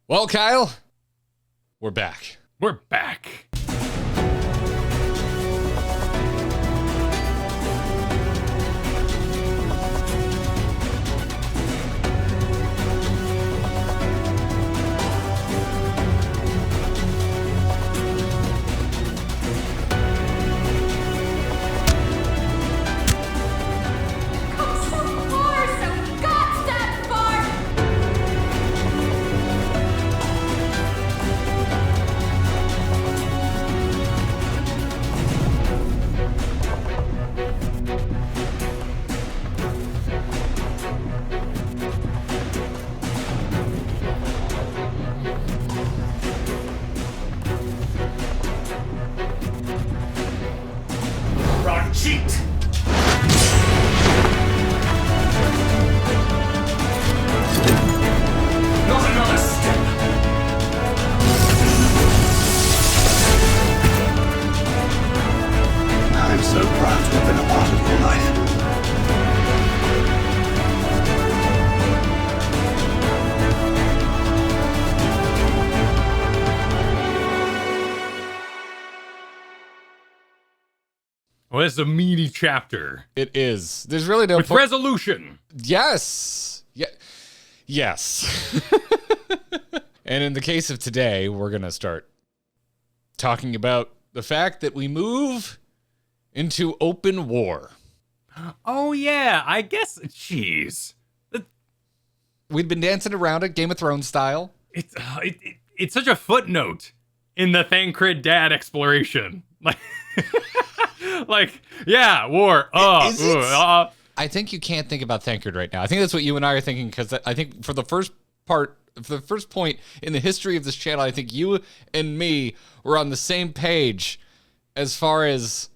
Well, Kyle, we're back. We're back. Cheat! Not another step! I'm so proud to have been a part of your life. Well, it's a meaty chapter. It is. There's really no With resolution. Yes. Yes. And in the case of today, we're going to start talking about the fact that we move into open war. Oh, yeah. I guess, jeez. We'd been dancing around it, Game of Thrones style. It's such a footnote in the Thancred Dad exploration. Like, yeah, war. I think you can't think about Thancred right now. I think that's what you and I are thinking, because I think for the first point in the history of this channel, I think you and me were on the same page as far as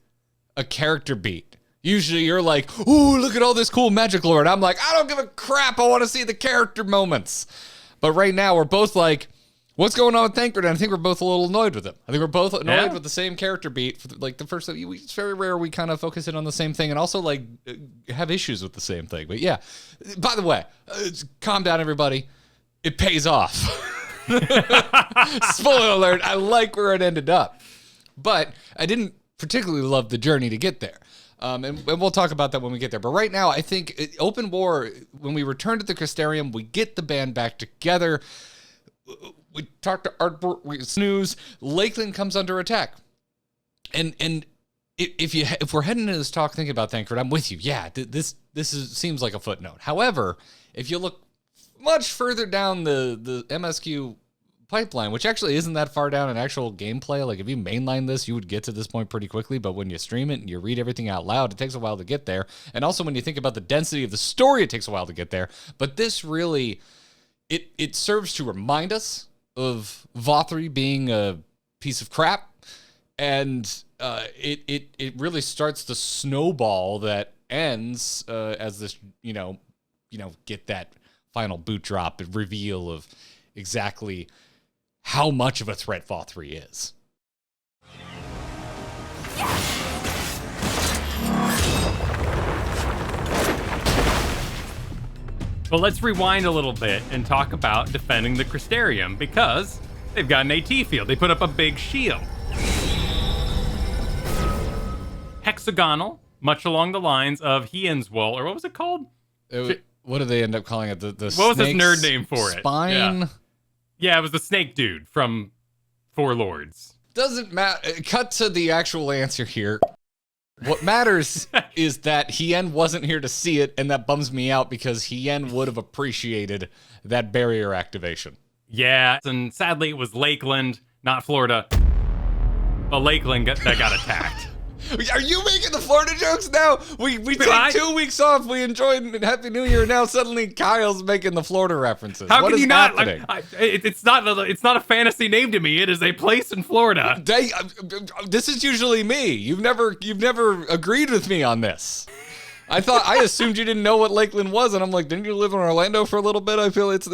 a character beat. Usually you're like, ooh, look at all this cool magic lore. And I'm like, I don't give a crap. I want to see the character moments. But right now we're both like, what's going on with Thancred? And I think we're both a little annoyed with him. I think we're both annoyed with the same character beat. For like the first, it's very rare we kind of focus in on the same thing and also like have issues with the same thing. But yeah, by the way, calm down, everybody. It pays off. Spoiler alert, I like where it ended up. But I didn't particularly love the journey to get there. And we'll talk about that when we get there. But right now, I think open war, when we return to the Crystarium, we get the band back together. We talk to Artbor, we snooze. Lakeland comes under attack, and if we're heading into this talk thinking about Thancred, I'm with you. Yeah, seems like a footnote. However, if you look much further down the MSQ pipeline, which actually isn't that far down in actual gameplay, like if you mainline this, you would get to this point pretty quickly. But when you stream it and you read everything out loud, it takes a while to get there. And also when you think about the density of the story, it takes a while to get there. But this really, it serves to remind us of Vothri being a piece of crap, and it really starts the snowball that ends as this get that final boot drop and reveal of exactly how much of a threat Vothri is. But let's rewind a little bit and talk about defending the Crystarium, because they've got an AT field. They put up a big shield. Hexagonal, much along the lines of Hien's Wall, or what was it called? What do they end up calling it? The what was his nerd name for it? Spine? Yeah, it was the snake dude from Four Lords. Doesn't matter. Cut to the actual answer here. What matters is that Hien wasn't here to see it, and that bums me out because Hien would have appreciated that barrier activation. Yeah, and sadly it was Lakeland, not Florida. But Lakeland got attacked. Are you making the Florida jokes now? We take 2 weeks off. We enjoyed Happy New Year. Now suddenly Kyle's making the Florida references. How what can is you not? happening? It's not a fantasy name to me. It is a place in Florida. This is usually me. You've never agreed with me on this. I assumed you didn't know what Lakeland was, and I'm like, didn't you live in Orlando for a little bit? I feel it's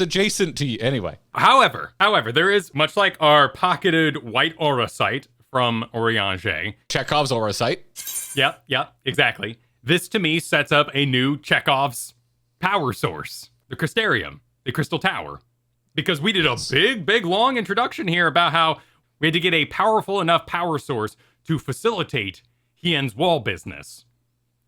adjacent to you. Anyway. However, there is, much like our pocketed white aura site from Oriange. Chekhov's aura site. Yep, exactly. This, to me, sets up a new Chekhov's power source, the Crystarium, the Crystal Tower. Because we did a big, long introduction here about how we had to get a powerful enough power source to facilitate Hien's wall business.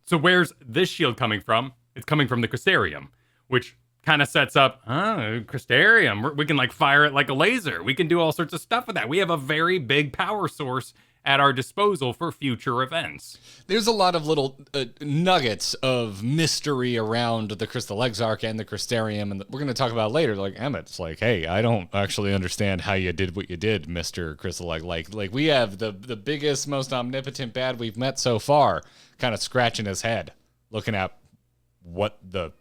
So where's this shield coming from? It's coming from the Crystarium, which kind of sets up, Crystarium. We can like fire it like a laser. We can do all sorts of stuff with that. We have a very big power source at our disposal for future events. There's a lot of little nuggets of mystery around the Crystal Exarch and the Crystarium, and we're going to talk about it later. Like Emmett's like, hey, I don't actually understand how you did what you did, Mr. Crystal Egg. Like we have the biggest, most omnipotent bad we've met so far, kind of scratching his head, looking at what the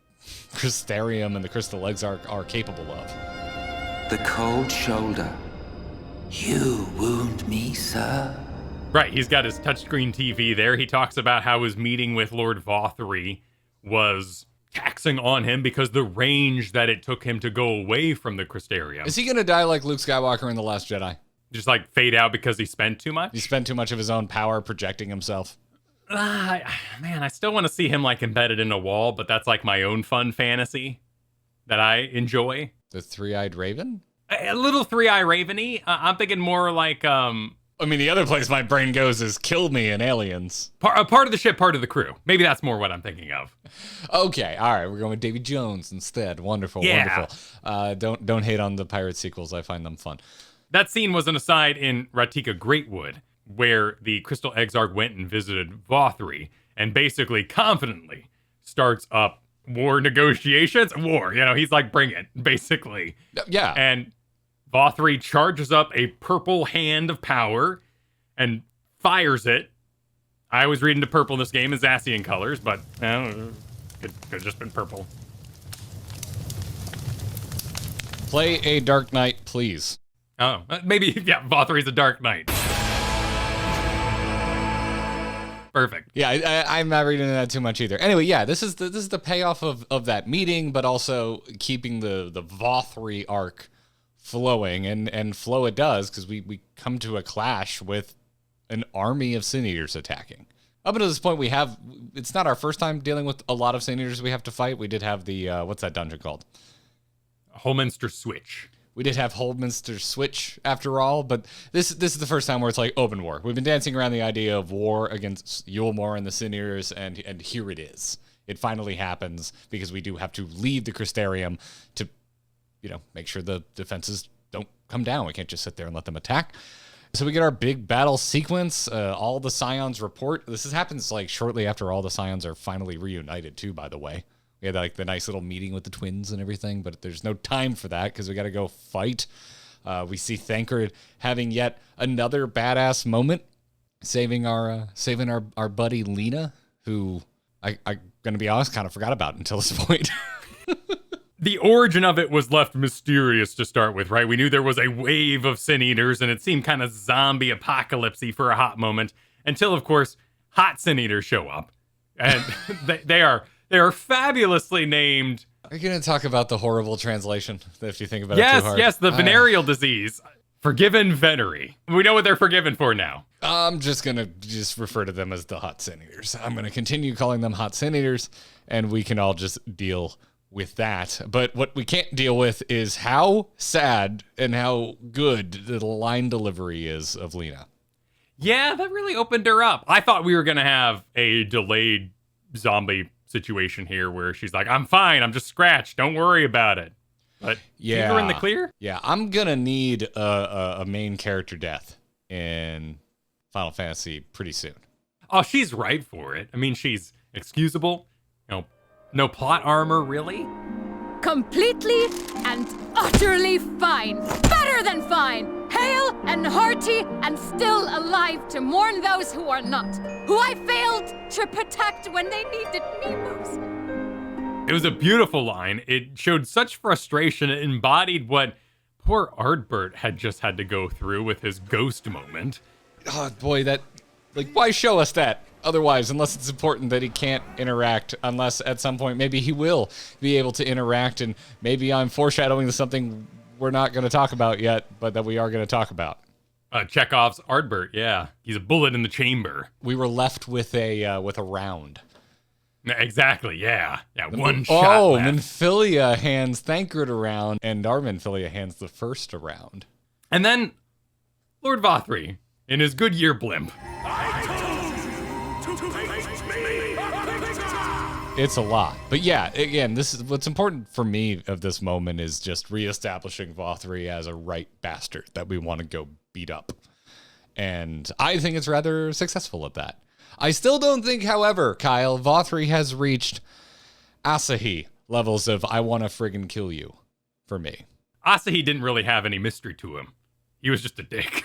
Crystarium and the Crystal Exarch are capable of. The cold shoulder. You wound me, sir. Right, he's got his touchscreen TV there. He talks about how his meeting with Lord Vothri was taxing on him because the range that it took him to go away from the Crystarium. Is he going to die like Luke Skywalker in The Last Jedi? Just like fade out because he spent too much? He spent too much of his own power projecting himself. Man, I still want to see him like embedded in a wall, but that's like my own fun fantasy that I enjoy. The three-eyed raven? A little three-eye raveny. I'm thinking more like I mean, the other place my brain goes is Kill Me in Aliens. a part of the ship, part of the crew. Maybe that's more what I'm thinking of. Okay, all right, we're going with Davy Jones instead. Wonderful, Yeah. wonderful. Don't hate on the pirate sequels. I find them fun. That scene was an aside in Ratika Greatwood, where the Crystal Exarch went and visited Vothri and basically confidently starts up war negotiations. War, he's like, bring it, basically. Yeah. And Vothri charges up a purple hand of power and fires it. I was reading the purple in this game as Zacian colors, but could have just been purple. Play a Dark Knight, please. Oh, maybe, yeah, Vothri's a Dark Knight. Perfect. Yeah, I'm not reading that too much either. Anyway, yeah, this is the payoff of that meeting, but also keeping the Vothri arc flowing, and flow it does, because we come to a clash with an army of Sin Eaters attacking. Up until this point, it's not our first time dealing with a lot of Sin Eaters we have to fight. We did have the, what's that dungeon called? Holminster Switch. We did have Holdminster Switch after all, but this is the first time where it's like open war. We've been dancing around the idea of war against Yulmore and the Sin Eaters, and here it is. It finally happens, because we do have to leave the Crystarium to, make sure the defenses don't come down. We can't just sit there and let them attack. So we get our big battle sequence. All the Scions report. This happens like shortly after all the Scions are finally reunited too, by the way. We had like the nice little meeting with the twins and everything, but there's no time for that because we got to go fight. We see Thancred having yet another badass moment, saving our buddy Lena, who I'm gonna be honest, kind of forgot about until this point. The origin of it was left mysterious to start with, right? We knew there was a wave of Sin Eaters, and it seemed kind of zombie apocalypse-y for a hot moment, until, of course, hot Sin Eaters show up. And they are fabulously named. Are you going to talk about the horrible translation, if you think about it too hard? Yes, the venereal disease. Forgiven Venery. We know what they're forgiven for now. I'm just going to refer to them as the hot Sin Eaters. I'm going to continue calling them hot Sin Eaters, and we can all just deal with that. But what we can't deal with is how sad and how good the line delivery is of Lena. Yeah, that really opened her up. I thought we were going to have a delayed zombie situation here where she's like, I'm fine, I'm just scratched, don't worry about it. But yeah, we're in the clear? Yeah, I'm going to need a main character death in Final Fantasy pretty soon. Oh, she's right for it. I mean, she's excusable. No plot armor, really? Completely and utterly fine. Better than fine. Hale and hearty and still alive to mourn those who are not. Who I failed to protect when they needed me most. It was a beautiful line. It showed such frustration. It embodied what poor Ardbert had just had to go through with his ghost moment. Oh, boy, why show us that? Otherwise, unless it's important that he can't interact, unless at some point maybe he will be able to interact, and maybe I'm foreshadowing something we're not going to talk about yet, but that we are going to talk about. Chekhov's Ardbert, yeah. He's a bullet in the chamber. We were left with a round. Exactly, yeah. Yeah, one shot Oh, left. Minfilia hands Thancred around, and our Minfilia hands the first around. And then Lord Vothri, in his Goodyear blimp. It's a lot. But yeah, again, this is what's important for me of this moment is just reestablishing Vothri as a right bastard that we want to go beat up. And I think it's rather successful at that. I still don't think, however, Kyle, Vothri has reached Asahi levels of I want to friggin' kill you for me. Asahi didn't really have any mystery to him. He was just a dick.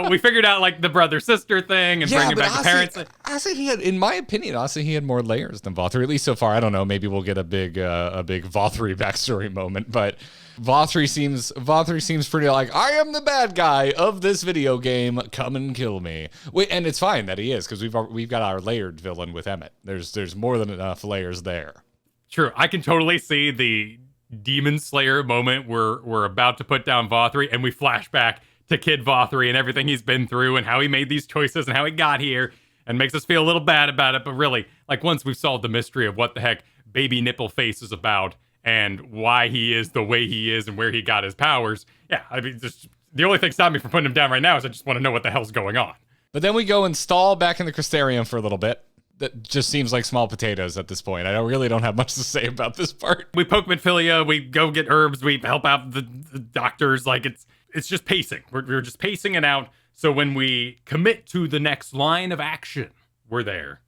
We figured out like the brother-sister thing and bringing back the parents. Asahi had, in my opinion, Asahi had more layers than Vothri, at least so far. I don't know. Maybe we'll get a big Vothri backstory moment, but Vothri seems pretty like, I am the bad guy of this video game. Come and kill me. And it's fine that he is, because we've got our layered villain with Emmett. There's more than enough layers there. True. I can totally see the Demon Slayer moment where we're about to put down Vothri and we flash back to Kid Vothri and everything he's been through and how he made these choices and how he got here and makes us feel a little bad about it. But really, like once we've solved the mystery of what the heck Baby Nipple Face is about and why he is the way he is and where he got his powers, yeah, I mean, just the only thing stopping me from putting him down right now is I just want to know what the hell's going on. But then we go and stall back in the Crystarium for a little bit. That just seems like small potatoes at this point. I really don't have much to say about this part. We poke Minfilia, we go get herbs, we help out the doctors. Like it's just pacing. We're just pacing it out. So when we commit to the next line of action, we're there.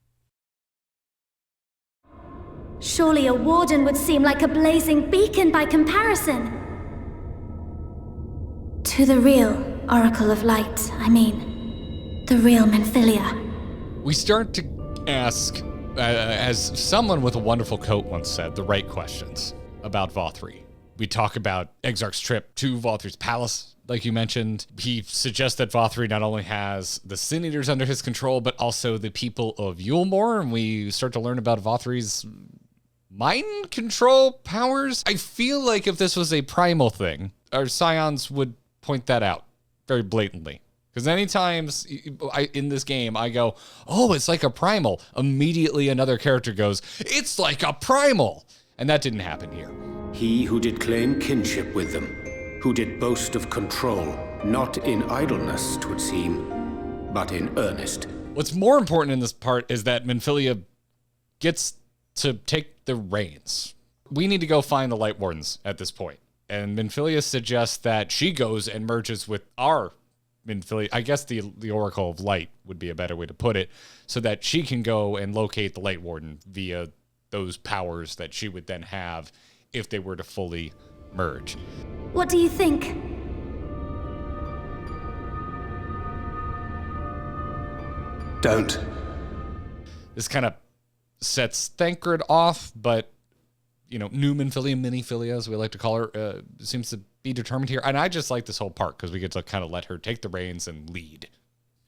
Surely a warden would seem like a blazing beacon by comparison. To the real Oracle of Light, I mean. The real Minfilia. We start to ask, as someone with a wonderful coat once said, the right questions about Vothri. We talk about Exarch's trip to Vothri's palace, like you mentioned. He suggests that Vothri not only has the Sin Eaters under his control, but also the people of Yulmore, and we start to learn about Vothri's mind control powers. I feel like if this was a primal thing, our scions would point that out very blatantly. Because anytime in this game I go, oh, it's like a primal, immediately another character goes, it's like a primal. And that didn't happen here. He who did claim kinship with them, who did boast of control, not in idleness, 'twould seem, but in earnest. What's more important in this part is that Minfilia gets to take the reins. We need to go find the Lightwardens at this point. And Minfilia suggests that she goes and merges with our Minfilia, I guess the Oracle of Light would be a better way to put it, so that she can go and locate the Lightwarden via those powers that she would then have if they were to fully merge. What do you think? Don't. This kind of sets Thancred off, but new Minfilia, Minifilia, as we like to call her, seems to be determined here. And I just like this whole part because we get to kind of let her take the reins and lead.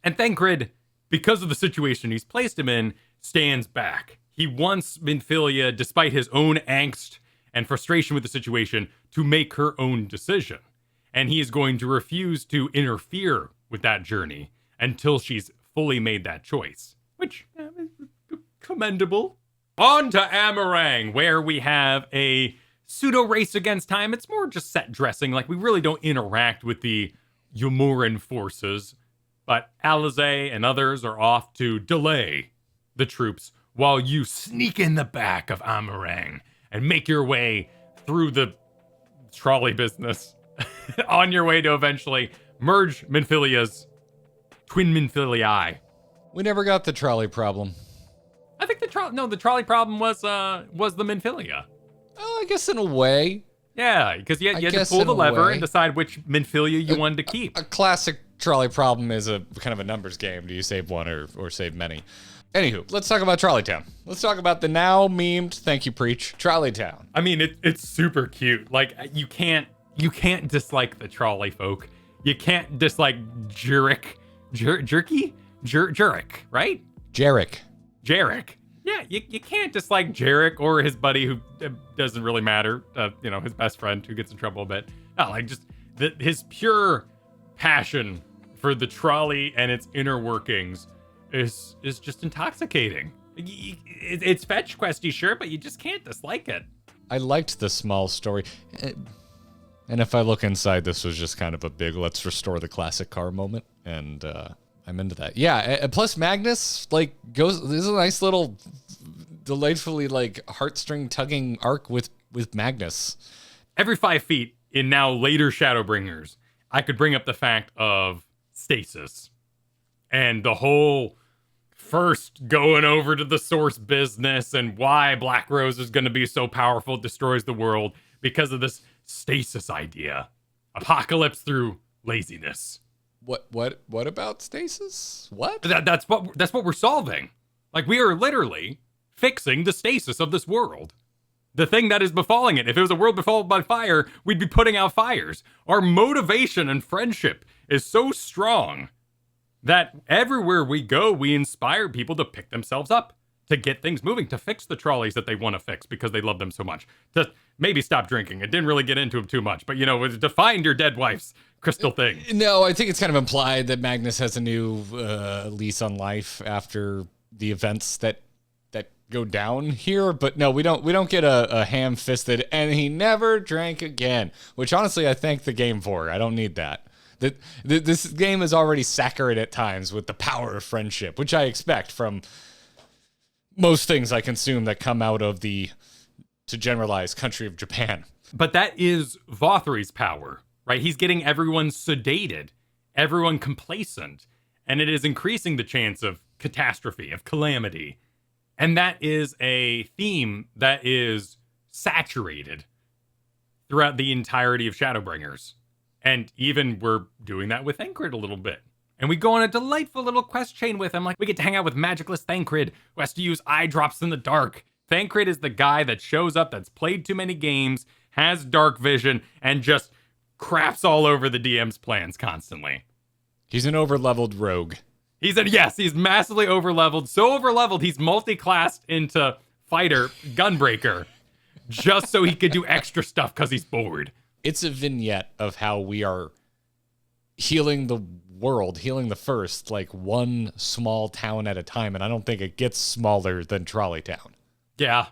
And Thancred, because of the situation he's placed him in, stands back. He wants Minfilia, despite his own angst and frustration with the situation, to make her own decision. And he is going to refuse to interfere with that journey until she's fully made that choice, which is commendable. On to Ahm Araeng, where we have a pseudo race against time. It's more just set dressing. Like, we really don't interact with the Yumoran forces, but Alize and others are off to delay the troops while you sneak in the back of Ahm Araeng and make your way through the trolley business on your way to eventually merge Minfilia's twin Minfilii. We never got the trolley problem. I think the trolley problem was the Minfilia. Oh, I guess in a way. Yeah, because you had to pull the lever and decide which Minfilia you wanted to keep. A classic trolley problem is a kind of a numbers game. Do you save one or save many? Anywho, let's talk about Trolley Town. Let's talk about the now memed, thank you, Preach, Trolley Town. I mean, it's super cute. Like, you can't dislike the trolley folk. You can't dislike Jurek, right? Jarek. Yeah, you can't dislike Jarek or his buddy who doesn't really matter. His best friend who gets in trouble a bit. No, like just his pure passion for the trolley and its inner workings is just intoxicating. It's fetch questy, sure, but you just can't dislike it. I liked the small story. And if I look inside, this was just kind of a big let's restore the classic car moment. And I'm into that. Yeah, plus Magnus, like, this is a nice little, delightfully, like, heartstring tugging arc with Magnus. Every 5 feet in now later Shadowbringers, I could bring up the fact of stasis. And the whole first going over to the source business and why Black Rose is going to be so powerful, it destroys the world because of this stasis idea. Apocalypse through laziness. What about stasis? What? That's what we're solving. Like, we are literally fixing the stasis of this world. The thing that is befalling it. If it was a world befallen by fire, we'd be putting out fires. Our motivation and friendship is so strong that everywhere we go, we inspire people to pick themselves up, to get things moving, to fix the trolleys that they want to fix because they love them so much, to maybe stop drinking. It didn't really get into them too much, but, to find your dead wife's crystal thing. No, I think it's kind of implied that Magnus has a new lease on life after the events that go down here, but no, we don't get a ham-fisted and he never drank again, which honestly I thank the game for. I don't need that. This game is already saccharine at times with the power of friendship, which I expect from most things I consume that come out of the, to generalize, country of Japan. But that is Vothri's power, right? He's getting everyone sedated, everyone complacent, and it is increasing the chance of catastrophe, of calamity. And that is a theme that is saturated throughout the entirety of Shadowbringers. And even we're doing that with Thancred a little bit. And we go on a delightful little quest chain with him. Like, we get to hang out with Magicless Thancred, who has to use eye drops in the dark. Thancred is the guy that shows up, that's played too many games, has dark vision, and just craps all over the DM's plans constantly. He's an over-leveled rogue. He's massively over-leveled. So over-leveled, he's multi-classed into fighter, gunbreaker, just so he could do extra stuff because he's bored. It's a vignette of how we are healing the world, healing the first, like one small town at a time, and I don't think it gets smaller than Trolley Town. Yeah,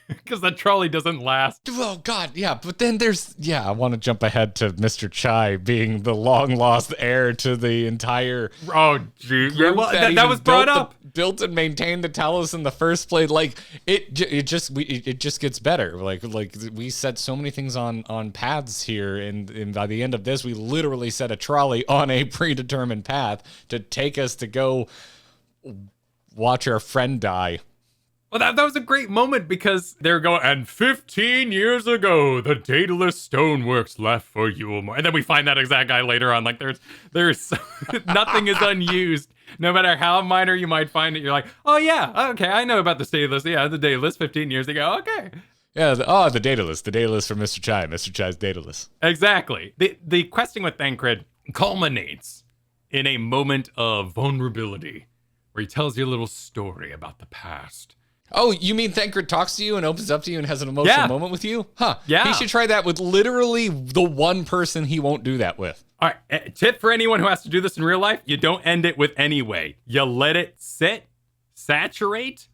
because that trolley doesn't last. Oh, God, yeah, but then I want to jump ahead to Mr. Chai being the long-lost heir to the entire... Oh, gee, yeah, well, that was brought up. Built and maintained the Talos in the first place. Like, it just gets better. Like we set so many things on paths here, and by the end of this, we literally set a trolley on a predetermined path to take us to go watch our friend die. Well, that was a great moment because they're going, and 15 years ago, the Daedalus Stoneworks left for Yulmore. And then we find that exact guy later on. Like, there's nothing is unused. No matter how minor you might find it, you're like, oh, yeah, okay, I know about the Daedalus. Yeah, the Daedalus 15 years ago. Okay. Yeah, the Daedalus from Mr. Chai. Mr. Chai's Daedalus. Exactly. The questing with Thancred culminates in a moment of vulnerability where he tells you a little story about the past. Oh, you mean Thancred talks to you and opens up to you and has an emotional moment with you? Huh. Yeah. He should try that with literally the one person he won't do that with. All right, tip for anyone who has to do this in real life, you don't end it with anyway. You let it sit, saturate.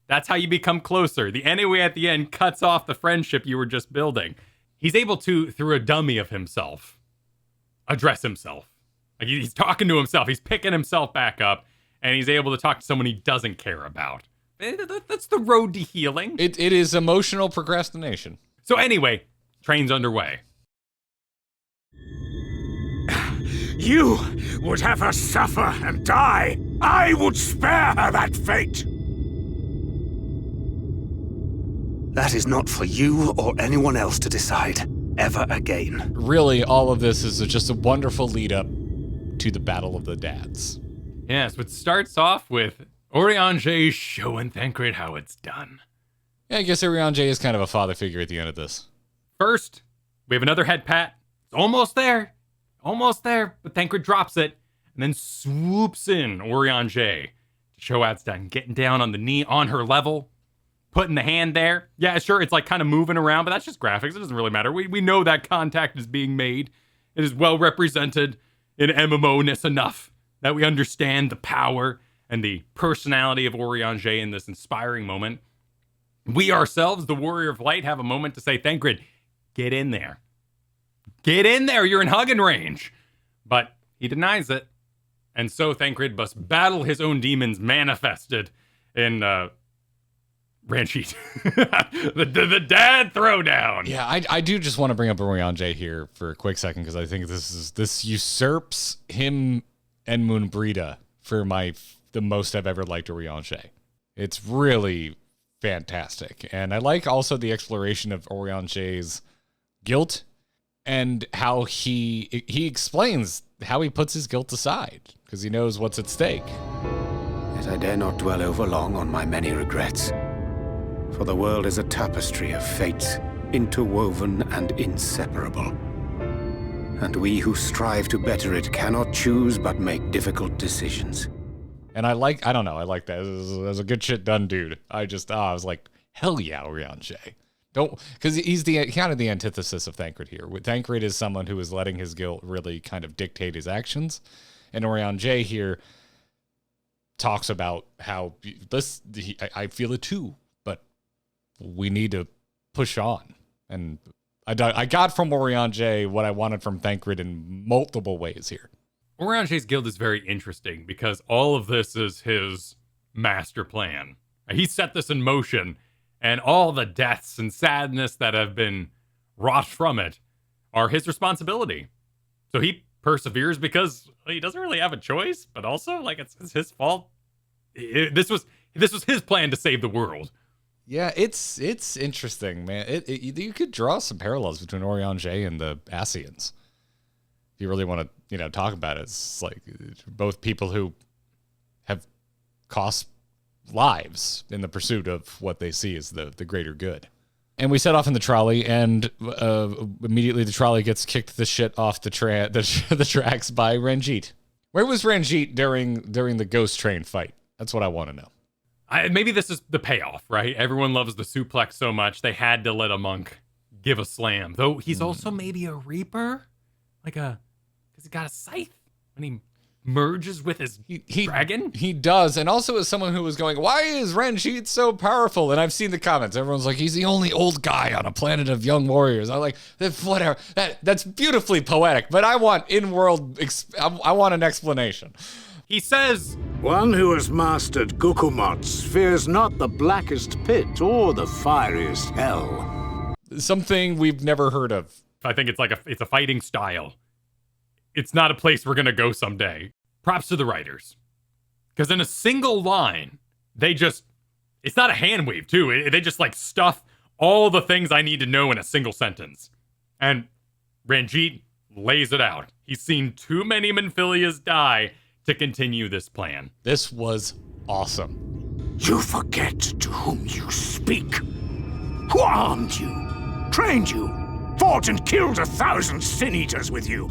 That's how you become closer. The anyway at the end cuts off the friendship you were just building. He's able to, through a dummy of himself, address himself. Like, he's talking to himself. He's picking himself back up, and he's able to talk to someone he doesn't care about. That's the road to healing. It is emotional procrastination. So anyway, train's underway. You would have her suffer and die. I would spare her that fate. That is not for you or anyone else to decide ever again. Really, all of this is just a wonderful lead up to the Battle of the Dads. Yes, but starts off with Oriange showing Thancred how it's done. Yeah, I guess Oriange is kind of a father figure at the end of this. First, we have another head pat. It's almost there, but Thancred drops it and then swoops in Oriange to show how it's done. Getting down on the knee on her level, putting the hand there. Yeah, sure, it's like kind of moving around, but that's just graphics. It doesn't really matter. We know that contact is being made. It is well represented in MMO-ness enough that we understand the power and the personality of Urianger in this inspiring moment, we ourselves, the Warrior of Light, have a moment to say, Thancred, get in there. Get in there, you're in hugging range. But he denies it. And so Thancred must battle his own demons manifested in Ranjit. the dad throwdown. Yeah, I do just want to bring up Urianger here for a quick second, because I think this usurps him and Moonbrita for the most I've ever liked Urianger. It's really fantastic. And I like also the exploration of Urianger's guilt and how he explains how he puts his guilt aside, because he knows what's at stake. Yet I dare not dwell over long on my many regrets. For the world is a tapestry of fates, interwoven and inseparable. And we who strive to better it cannot choose but make difficult decisions. And I like that. It was a good shit done, dude. I was like, hell yeah, Urianger. Because he's kind of the antithesis of Thancred here. Thancred is someone who is letting his guilt really kind of dictate his actions. And Urianger here talks about how I feel it too, but we need to push on. And I got from Urianger what I wanted from Thancred in multiple ways here. Urianger's guild is very interesting because all of this is his master plan. He set this in motion, and all the deaths and sadness that have been wrought from it are his responsibility. So he perseveres because he doesn't really have a choice, but also like it's his fault. This was his plan to save the world. Yeah, it's interesting, man. You could draw some parallels between Urianger and the Ascians. If you really want to, talk about it, it's like both people who have cost lives in the pursuit of what they see as the greater good. And we set off in the trolley, and immediately the trolley gets kicked the shit off the tracks by Ranjit. Where was Ranjit during the ghost train fight? That's what I want to know. Maybe this is the payoff, right? Everyone loves the suplex so much, they had to let a monk give a slam. Though he's also maybe a reaper, because he got a scythe when he merges with his dragon. He does, and also as someone who was going, why is Ranjit so powerful? And I've seen the comments. Everyone's like, he's the only old guy on a planet of young warriors. I'm like, whatever. That's beautifully poetic, but I want I want an explanation. He says, one who has mastered Gukumots fears not the blackest pit or the fieriest hell. Something we've never heard of. I think it's a fighting style. It's not a place we're going to go someday. Props to the writers. Because in a single line, it's not a hand wave too. They just stuff all the things I need to know in a single sentence. And Ranjit lays it out. He's seen too many Minfilias die to continue this plan. This was awesome. You forget to whom you speak. Who armed you, trained you, fought and killed 1,000 sin-eaters with you.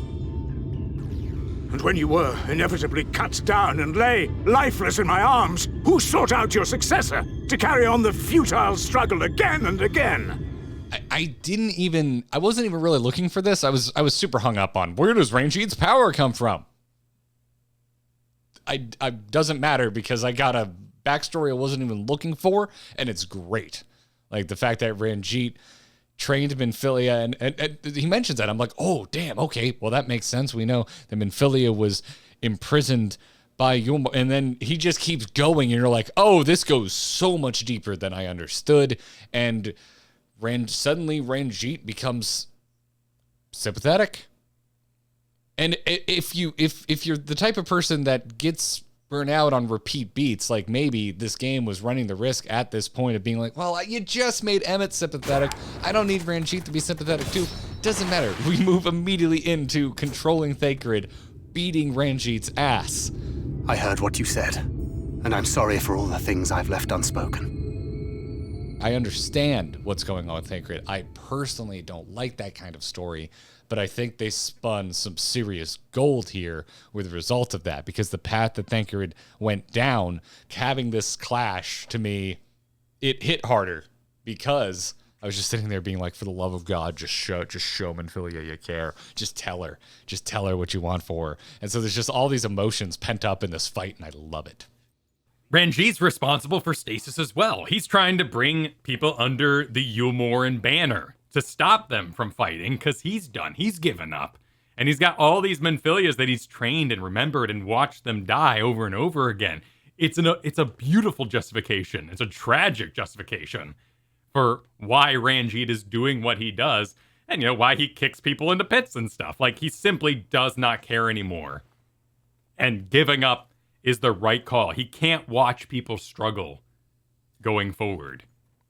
And when you were inevitably cut down and lay lifeless in my arms, who sought out your successor to carry on the futile struggle again and again? I wasn't even really looking for this. I was super hung up on, where does Ranjit's power come from? I doesn't matter, because I got a backstory I wasn't even looking for, and it's great. Like the fact that Ranjit trained Minfilia, and he mentions that. I'm like, oh, damn, okay, well, that makes sense. We know that Minfilia was imprisoned by Yuma, and then he just keeps going, and you're like, oh, this goes so much deeper than I understood, and suddenly Ranjit becomes sympathetic. And if you're the type of person that gets burnt out on repeat beats, like maybe this game was running the risk at this point of being like, well, you just made Emmett sympathetic. I don't need Ranjit to be sympathetic too. Doesn't matter. We move immediately into controlling Thancred, beating Ranjit's ass. I heard what you said, and I'm sorry for all the things I've left unspoken. I understand what's going on with Thancred. I personally don't like that kind of story, but I think they spun some serious gold here with the result of that, because the path that Thancred went down, having this clash, to me, it hit harder, because I was just sitting there being like, for the love of God, just show Minfilia you care. Just tell her what you want for her. And so there's just all these emotions pent up in this fight, and I love it. Ranjit's responsible for stasis as well. He's trying to bring people under the Yulmoran banner to stop them from fighting because he's done. He's given up. And he's got all these Minfilias that he's trained and remembered and watched them die over and over again. It's a beautiful justification. It's a tragic justification for why Ranjit is doing what he does and, why he kicks people into pits and stuff. Like, he simply does not care anymore. And giving up is the right call. He can't watch people struggle going forward.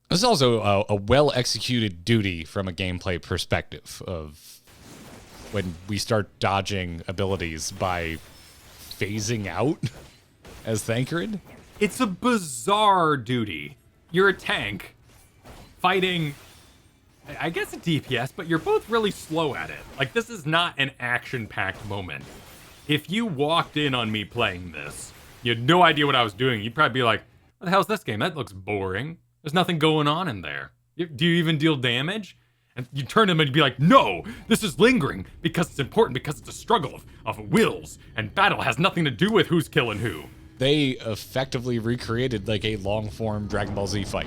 It's also a well-executed duty from a gameplay perspective of when we start dodging abilities by phasing out as Thancred. It's a bizarre duty. You're a tank fighting, I guess, a DPS, but you're both really slow at it. Like, this is not an action-packed moment. If you walked in on me playing this, you had no idea what I was doing, you'd probably be like, what the hell's this game? That looks boring. There's nothing going on in there. Do you even deal damage? And you turn to them and you'd be like, no, this is lingering because it's important, because it's a struggle of wills, and battle has nothing to do with who's killing who. They effectively recreated like a long-form Dragon Ball Z fight.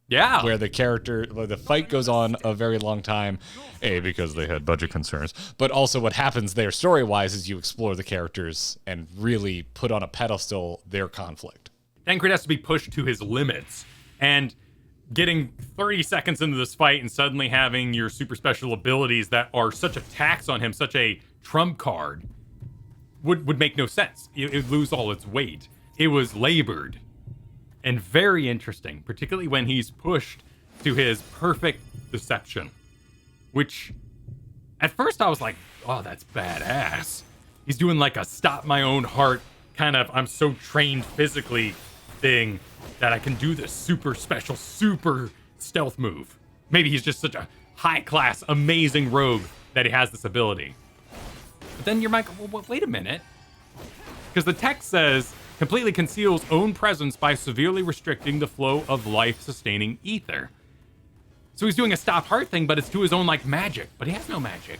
Yeah. Where the fight goes on a very long time, because they had budget concerns, but also what happens there story-wise is you explore the characters and really put on a pedestal their conflict. Thancred has to be pushed to his limits, and getting 30 seconds into this fight and suddenly having your super special abilities that are such a tax on him, such a trump card, would make no sense. It would lose all its weight. It was labored and very interesting, particularly when he's pushed to his perfect deception, which at first I was like, oh, that's badass. He's doing like a stop my own heart kind of, I'm so trained physically thing that I can do this super special, super stealth move. Maybe he's just such a high-class, amazing rogue that he has this ability. But then you're like, well, wait a minute. Because the text says, completely conceals own presence by severely restricting the flow of life-sustaining ether. So he's doing a stop heart thing, but it's to his own, like, magic. But he has no magic.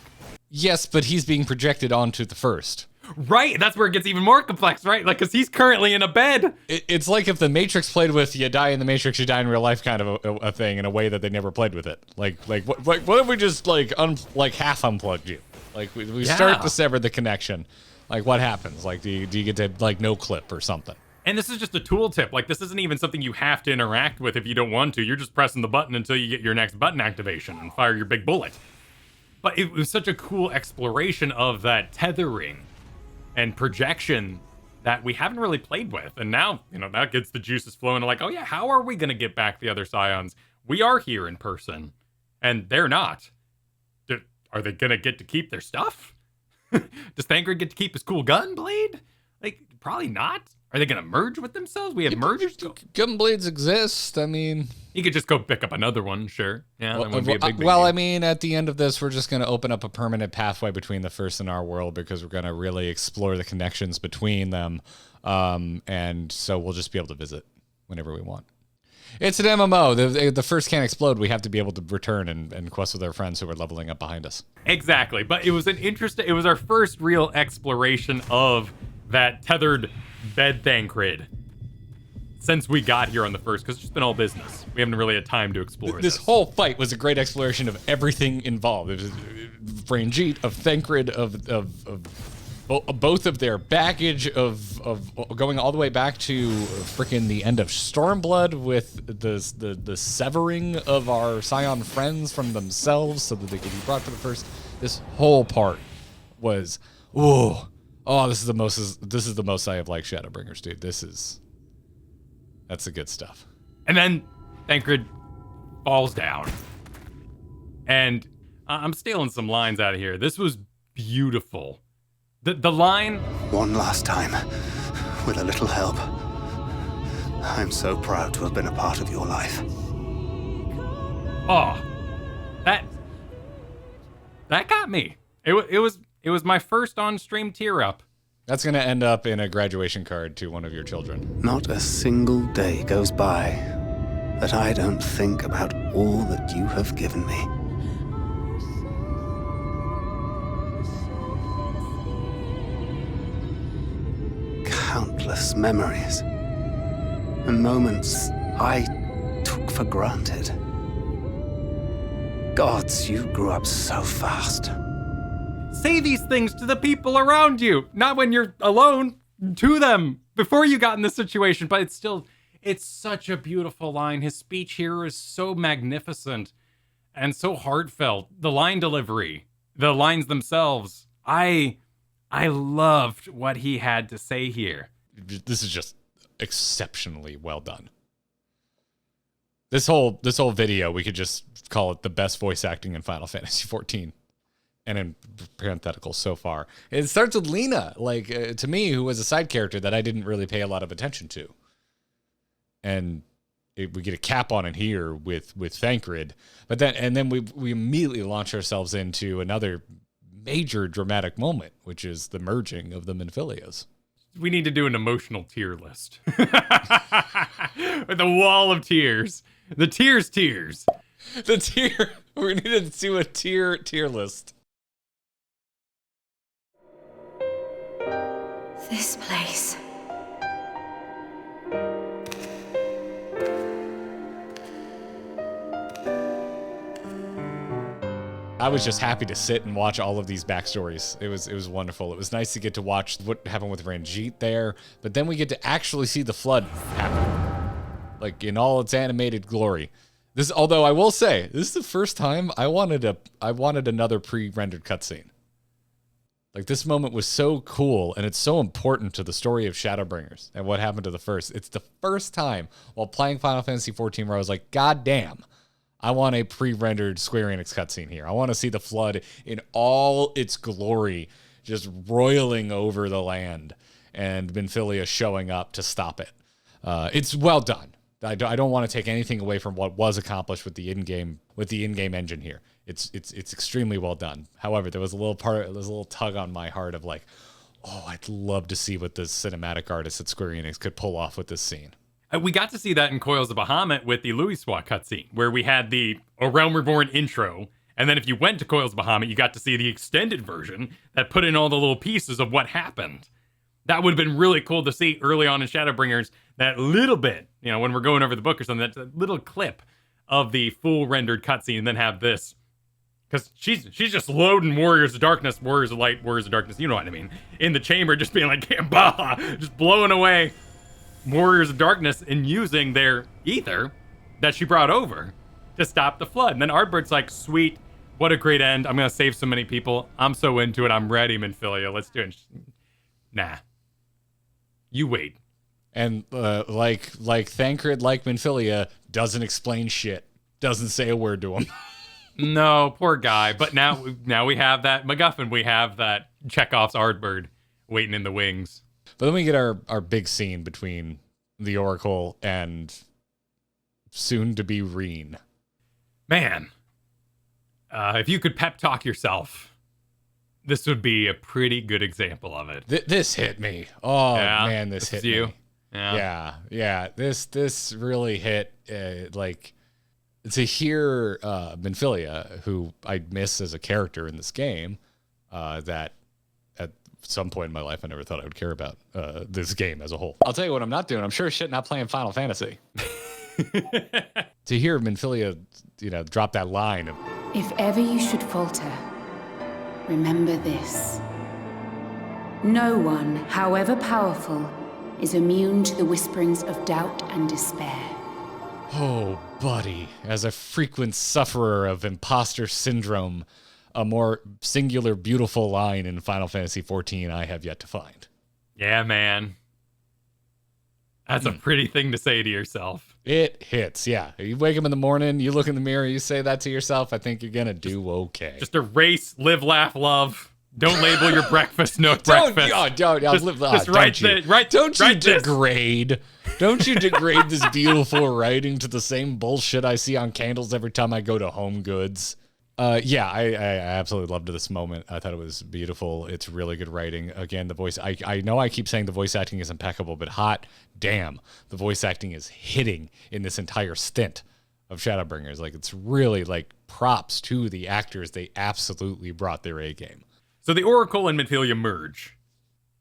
Yes, but he's being projected onto the first. Right, that's where it gets even more complex, right? Like, because he's currently in a bed. It's like if the Matrix played with you die in the Matrix, you die in real life kind of a thing in a way that they never played with it. Like what if we just half unplugged you? Like we start to sever the connection. Like what happens? Like do you get to like no clip or something? And this is just a tooltip. Like this isn't even something you have to interact with if you don't want to. You're just pressing the button until you get your next button activation and fire your big bullet. But it was such a cool exploration of that tethering and projection that we haven't really played with. And now, that gets the juices flowing. Like, oh yeah, how are we going to get back the other Scions? We are here in person, and they're not. Are they going to get to keep their stuff? Does Thancred get to keep his cool gun blade? Like, probably not. Are they going to merge with themselves? We have merged. Gun blades exist. I mean, you could just go pick up another one, sure. Yeah, that would be a big deal. I mean, at the end of this, we're just going to open up a permanent pathway between the first and our world because we're going to really explore the connections between them. And so we'll just be able to visit whenever we want. It's an MMO. The first can't explode. We have to be able to return and quest with our friends who are leveling up behind us. Exactly. But it was it was our first real exploration of that tethered bed Thancred since we got here on the first, because it's just been all business. We haven't really had time to explore this whole fight was a great exploration of everything involved. It was Ranjit, of Thancred, of both of their baggage, of going all the way back to freaking the end of Stormblood with the severing of our Scion friends from themselves so that they could be brought to the first. This whole part was, this is the most I have liked Shadowbringers, dude. That's the good stuff. And then Thancred falls down. And I'm stealing some lines out of here. This was beautiful. The line... One last time, with a little help. I'm so proud to have been a part of your life. Oh, that got me. It was my first on-stream tear-up. That's going to end up in a graduation card to one of your children. Not a single day goes by that I don't think about all that you have given me. Countless memories. and moments I took for granted. Gods, you grew up so fast. Say these things to the people around you, not when you're alone, to them, before you got in this situation. But it's such a beautiful line. His speech here is so magnificent and so heartfelt. The line delivery, the lines themselves, I loved what he had to say here. This is just exceptionally well done. This whole video, we could just call it the best voice acting in Final Fantasy XIV, and in parenthetical so far. It starts with Lena, like to me, who was a side character that I didn't really pay a lot of attention to, and we get a cap on it here with Thancred, but then we immediately launch ourselves into another major dramatic moment, which is the merging of the Minfilias. We need to do an emotional tier list. With the wall of tears. The tears. The tier. We need to do a tier list. This place. I was just happy to sit and watch all of these backstories. It was wonderful. It was nice to get to watch what happened with Ranjit there, but then we get to actually see the flood happen, like in all its animated glory. Although I will say, this is the first time I wanted another pre-rendered cutscene. Like, this moment was so cool, and it's so important to the story of Shadowbringers and what happened to the first. It's the first time while playing Final Fantasy XIV where I was like, God damn, I want a pre-rendered Square Enix cutscene here. I want to see the flood in all its glory, just roiling over the land, and Minfilia showing up to stop it. It's well done. I don't want to take anything away from what was accomplished with the in-game engine here. It's extremely well done. However, there was a little tug on my heart of like, oh, I'd love to see what the cinematic artists at Square Enix could pull off with this scene. We got to see that in Coils of Bahamut with the Louiswa cutscene, where we had the A Realm Reborn intro, and then if you went to Coils of Bahamut, you got to see the extended version that put in all the little pieces of what happened. That would have been really cool to see early on in Shadowbringers, that little bit, when we're going over the book or something, that little clip of the full rendered cutscene, and then have this. Because she's just loading Warriors of Darkness, Warriors of Light, Warriors of Darkness, you know what I mean, in the chamber, just being like, bah, just blowing away Warriors of Darkness and using their ether that she brought over to stop the flood. And then Ardbird's like, sweet, what a great end. I'm going to save so many people. I'm so into it. I'm ready, Minfilia. Let's do it. Nah. You wait. And like Thancred, like Minfilia, doesn't explain shit. Doesn't say a word to him. No, poor guy. But now we have that MacGuffin. We have that Chekhov's Ardbird waiting in the wings. But then we get our big scene between the Oracle and soon-to-be Ryne. Man, if you could pep talk yourself, this would be a pretty good example of it. This hit me. Oh, yeah, man, this hit you. me. Yeah. This really hit, like, to hear Minfilia, who I miss as a character in this game, that at some point in my life I never thought I would care about this game as a whole. I'll tell you what I'm not doing. I'm sure as shit not playing Final Fantasy. To hear Minfilia, drop that line of, if ever you should falter, remember this. No one, however powerful, is immune to the whisperings of doubt and despair. oh, buddy, as a frequent sufferer of imposter syndrome, a more singular, beautiful line in Final Fantasy XIV I have yet to find. Yeah, man. That's a pretty thing to say to yourself. It hits, yeah. You wake up in the morning, you look in the mirror, you say that to yourself, I think you're going to do okay. Just erase, live, laugh, love. Don't label your breakfast breakfast. Don't you degrade this beautiful writing to the same bullshit I see on candles every time I go to Home Goods. Yeah, I absolutely loved this moment. I thought it was beautiful. It's really good writing. Again, the voice, I know I keep saying the voice acting is impeccable, but hot damn, the voice acting is hitting in this entire stint of Shadowbringers. Like, it's really, like, props to the actors. They absolutely brought their A game. So the Oracle and Minfilia merge.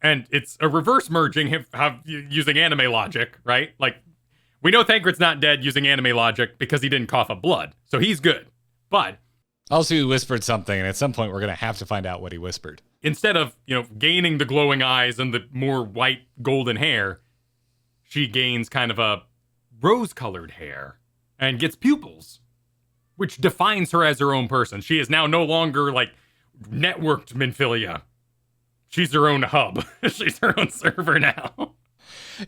And it's a reverse merging using anime logic, right? Like, We know Thancred's not dead using anime logic because he didn't cough up blood, so he's good. But also, he whispered something, and at some point, we're going to have to find out what he whispered. Instead of, gaining the glowing eyes and the more white golden hair, she gains kind of a rose-colored hair and gets pupils, which defines her as her own person. She is now no longer, networked Minfilia. She's her own hub. She's her own server now.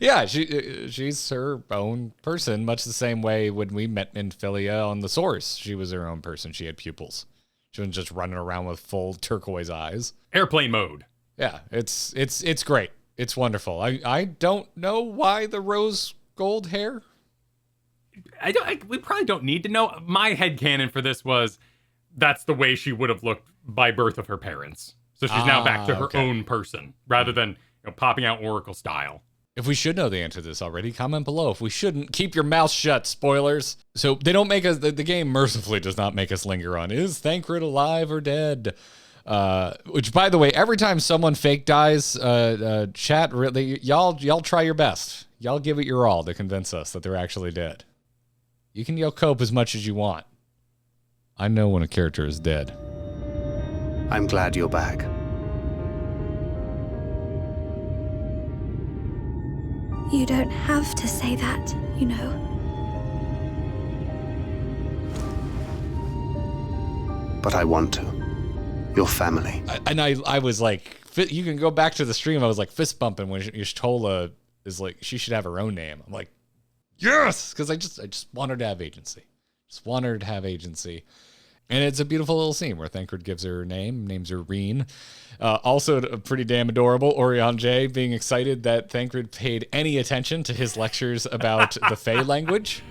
Yeah, she's her own person, much the same way when we met Minfilia on the Source. She was her own person. She had pupils. She wasn't just running around with full turquoise eyes. Airplane mode. Yeah, it's great. It's wonderful. I don't know why the rose gold hair. We probably don't need to know. My headcanon for this was that's the way she would have looked by birth of her parents. So she's now back to her own person rather than popping out Oracle style. If we should know the answer to this already, comment below. If we shouldn't, keep your mouth shut, spoilers. So they don't make us, the game mercifully does not make us linger on, is Thancred alive or dead? Which, by the way, every time someone fake dies, chat, y'all try your best. Y'all give it your all to convince us that they're actually dead. You can yell cope as much as you want. I know when a character is dead. I'm glad you're back. You don't have to say that, you know. But I want to. Your family. I was like, you can go back to the stream. I was like fist bumping when Y'shtola is like, she should have her own name. I'm like, yes, because I just want her to have agency. Just want her to have agency. And it's a beautiful little scene where Thancred gives her name, names her Ryne. Also pretty damn adorable, Oriange being excited that Thancred paid any attention to his lectures about the Fae language.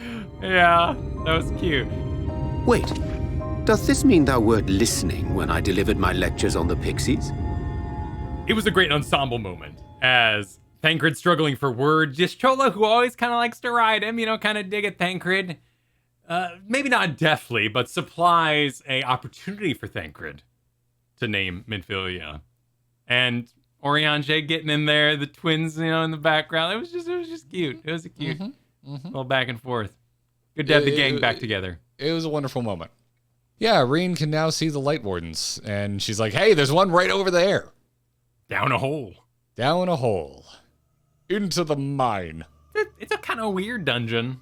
Yeah, that was cute. Wait, does this mean thou wert listening when I delivered my lectures on the pixies? It was a great ensemble moment as Thancred struggling for words. Y'shtola, who always kind of likes to ride him, kind of dig at Thancred. Maybe not deftly, but supplies a opportunity for Thancred to name Minfilia. And Oriange getting in there, the twins, in the background. It was just cute. It was a cute little back and forth. Good to have the gang back together. It was a wonderful moment. Yeah, Ryne can now see the Lightwardens, and she's like, hey, there's one right over there. Down a hole. Down a hole. Into the mine. It's a kind of weird dungeon,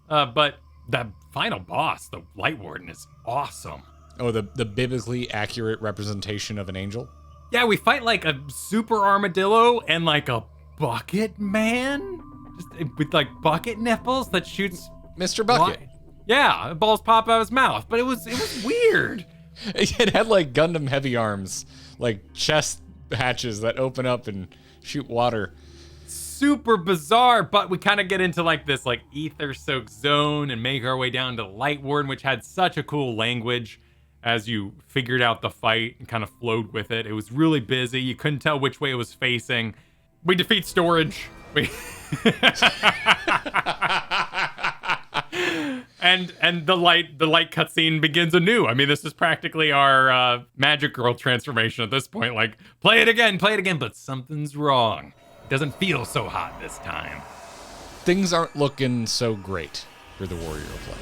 but that final boss, the Lightwarden, is awesome. Oh, the biblically accurate representation of an angel? Yeah, we fight like a super armadillo and like a bucket man. Just with like bucket nipples that shoots Mr. Bucket. Yeah, balls pop out of his mouth. But it was weird. It had like Gundam heavy arms, like chest hatches that open up and shoot water. Super bizarre, but we kind of get into like this like ether-soaked zone and make our way down to Lightwarden, which had such a cool language as you figured out the fight and kind of flowed with it. It was really busy. You couldn't tell which way it was facing. We defeat Storage. And the light cutscene begins anew. I mean, this is practically our Magic Girl transformation at this point. Like, play it again, but something's wrong. Doesn't feel so hot this time. Things aren't looking so great for the warrior play.